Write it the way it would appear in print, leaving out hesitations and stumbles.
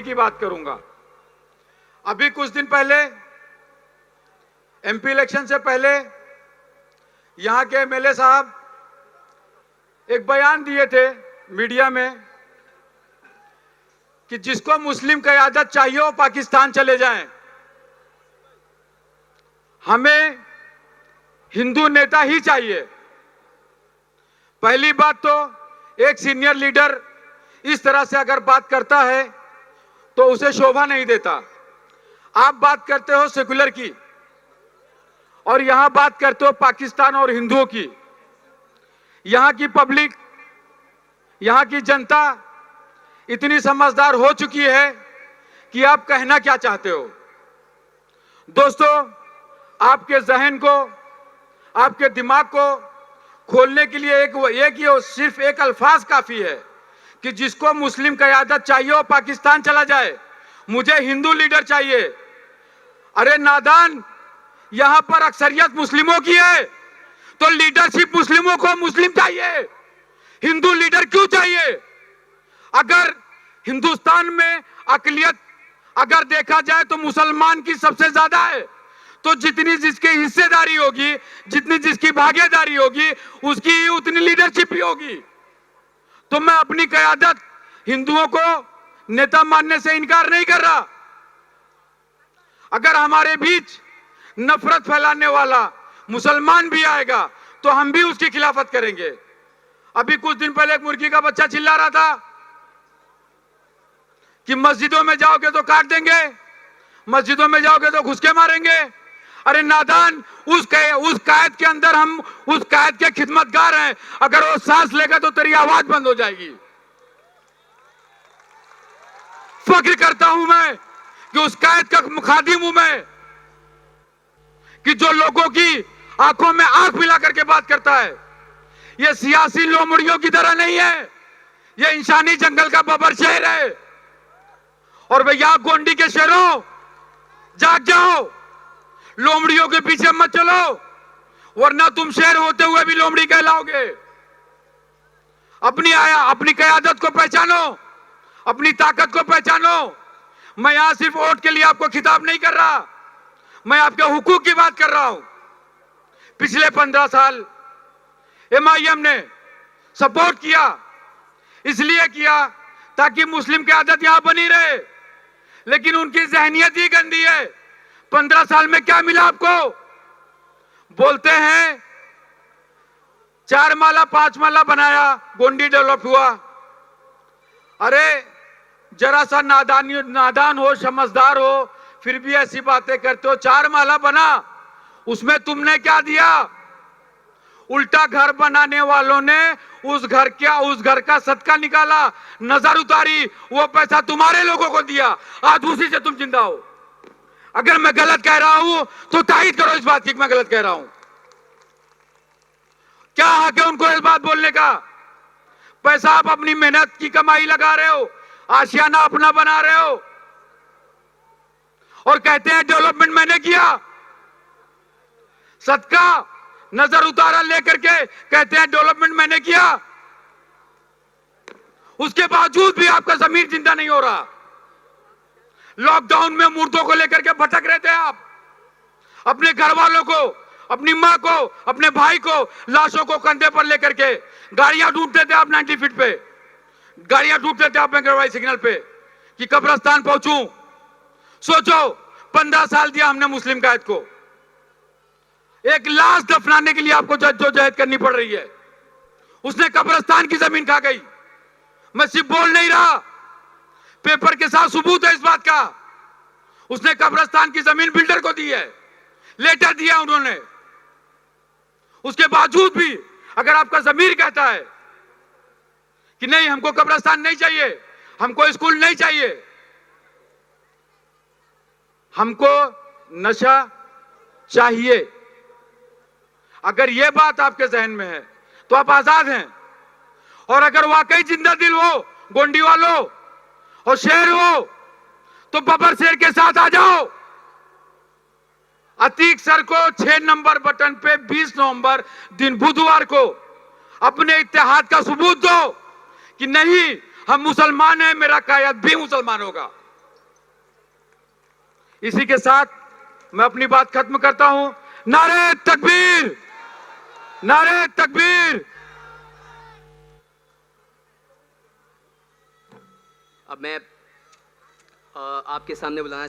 की बात करूंगा। अभी कुछ दिन पहले एमपी इलेक्शन से पहले यहां के एमएलए साहब एक बयान दिए थे मीडिया में कि जिसको मुस्लिम क़यादत चाहिए वो पाकिस्तान चले जाएं। हमें हिंदू नेता ही चाहिए। पहली बात तो एक सीनियर लीडर इस तरह से अगर बात करता है तो उसे शोभा नहीं देता। आप बात करते हो सेकुलर की और यहां बात करते हो पाकिस्तान और हिंदुओं की। यहां की पब्लिक, यहां की जनता इतनी समझदार हो चुकी है कि आप कहना क्या चाहते हो। दोस्तों, आपके जहन को, आपके दिमाग को खोलने के लिए सिर्फ एक अल्फाज काफी है कि जिसको मुस्लिम क़यादत चाहिए वो पाकिस्तान चला जाए, मुझे हिंदू लीडर चाहिए। अरे नादान, यहां पर अक्सरियत मुस्लिमों की है तो लीडरशिप मुस्लिमों को मुस्लिम चाहिए, हिंदू लीडर क्यों चाहिए? अगर हिंदुस्तान में अकलियत अगर देखा जाए तो मुसलमान की सबसे ज्यादा है, तो जितनी जिसकी हिस्सेदारी होगी, जितनी जिसकी भागीदारी होगी, उसकी उतनी लीडरशिप भी होगी। तो मैं अपनी क़यादत हिंदुओं को नेता मानने से इनकार नहीं कर रहा। अगर हमारे बीच नफरत फैलाने वाला मुसलमान भी आएगा तो हम भी उसकी खिलाफत करेंगे। अभी कुछ दिन पहले एक मुर्गी का बच्चा चिल्ला रहा था कि मस्जिदों में जाओगे तो काट देंगे, मस्जिदों में जाओगे तो घुस के मारेंगे। अरे नादान, उस कायद के अंदर हम उस कायद के खिदमतगार हैं। अगर वो सांस लेगा तो तेरी आवाज बंद हो जाएगी। फख्र करता हूं मैं कि उस कायद का मुखादिम हूं मैं, कि जो लोगों की आंखों में आंख मिला करके बात करता है। ये सियासी लोमड़ियों की तरह नहीं है, ये इंसानी जंगल का बबर शेर है। और भैया गोंडी के शेरों, जाग जाओ, लोमड़ियों के पीछे मत चलो, वरना तुम शेर होते हुए भी लोमड़ी कहलाओगे। अपनी क़यादत को पहचानो, अपनी ताकत को पहचानो। मैं यहां सिर्फ वोट के लिए आपको खिताब नहीं कर रहा, मैं आपके हुकूक की बात कर रहा हूं। पिछले 15 साल एमआईएम ने सपोर्ट किया, इसलिए किया ताकि मुस्लिम क़यादत यहां बनी रहे, लेकिन उनकी जहनियत ही गंदी है। 15 साल में क्या मिला आपको? बोलते हैं 4 माला 5 माला बनाया, गोंडी डेवलप हुआ। अरे जरा सा नादान हो, समझदार हो, फिर भी ऐसी बातें करते हो। 4 माला बना, उसमें तुमने क्या दिया? उल्टा घर बनाने वालों ने उस घर का सदका निकाला, नजर उतारी, वो पैसा तुम्हारे लोगों को दिया, आज उसी से तुम जिंदा हो। अगर मैं गलत कह रहा हूं तो तायद करो इस बात की मैं गलत कह रहा हूं। क्या हक है उनको इस बात बोलने का? पैसा आप अपनी मेहनत की कमाई लगा रहे हो, आशियाना अपना बना रहे हो और कहते हैं डेवलपमेंट मैंने किया। सदका नजर उतारा लेकर के कहते हैं डेवलपमेंट मैंने किया। उसके बावजूद भी आपका जमीर जिंदा नहीं हो रहा। लॉकडाउन में मुर्दों को लेकर के भटक रहे थे आप, अपने घर वालों को, अपनी मां को, अपने भाई को, लाशों को कंधे पर लेकर के गाड़ियां ढूंढते थे आप 90 फीट पे, गाड़ियां ढूंढते थे आप बेंगरवाई सिग्नल पे कि कब्रिस्तान पहुंचूं। सोचो 15 साल दिया हमने मुस्लिम कायद को, एक लाश दफनाने के लिए आपको जद्दोजहद करनी पड़ रही है। उसने कब्रिस्तान की जमीन खा गई। मैं सिर्फ बोल नहीं रहा, पेपर के साथ सबूत है इस बात का। उसने कब्रिस्तान की जमीन बिल्डर को दी है, लेटर दिया उन्होंने। उसके बावजूद भी अगर आपका जमीर कहता है कि नहीं हमको कब्रिस्तान नहीं चाहिए, हमको स्कूल नहीं चाहिए, हमको नशा चाहिए, अगर यह बात आपके जहन में है तो आप आजाद हैं। और अगर वाकई जिंदा दिल हो, गोंडी वालों, और शेर हो, तो बबर शेर के साथ आ जाओ। अतीक सर को 6 नंबर बटन पे 20 नवंबर दिन बुधवार को अपने इत्तेहाद का सबूत दो कि नहीं हम मुसलमान हैं, मेरा कायद भी मुसलमान होगा। इसी के साथ मैं अपनी बात खत्म करता हूं। नारे तकबीर, नारे तकबीर। अब मैं आपके सामने बुलाना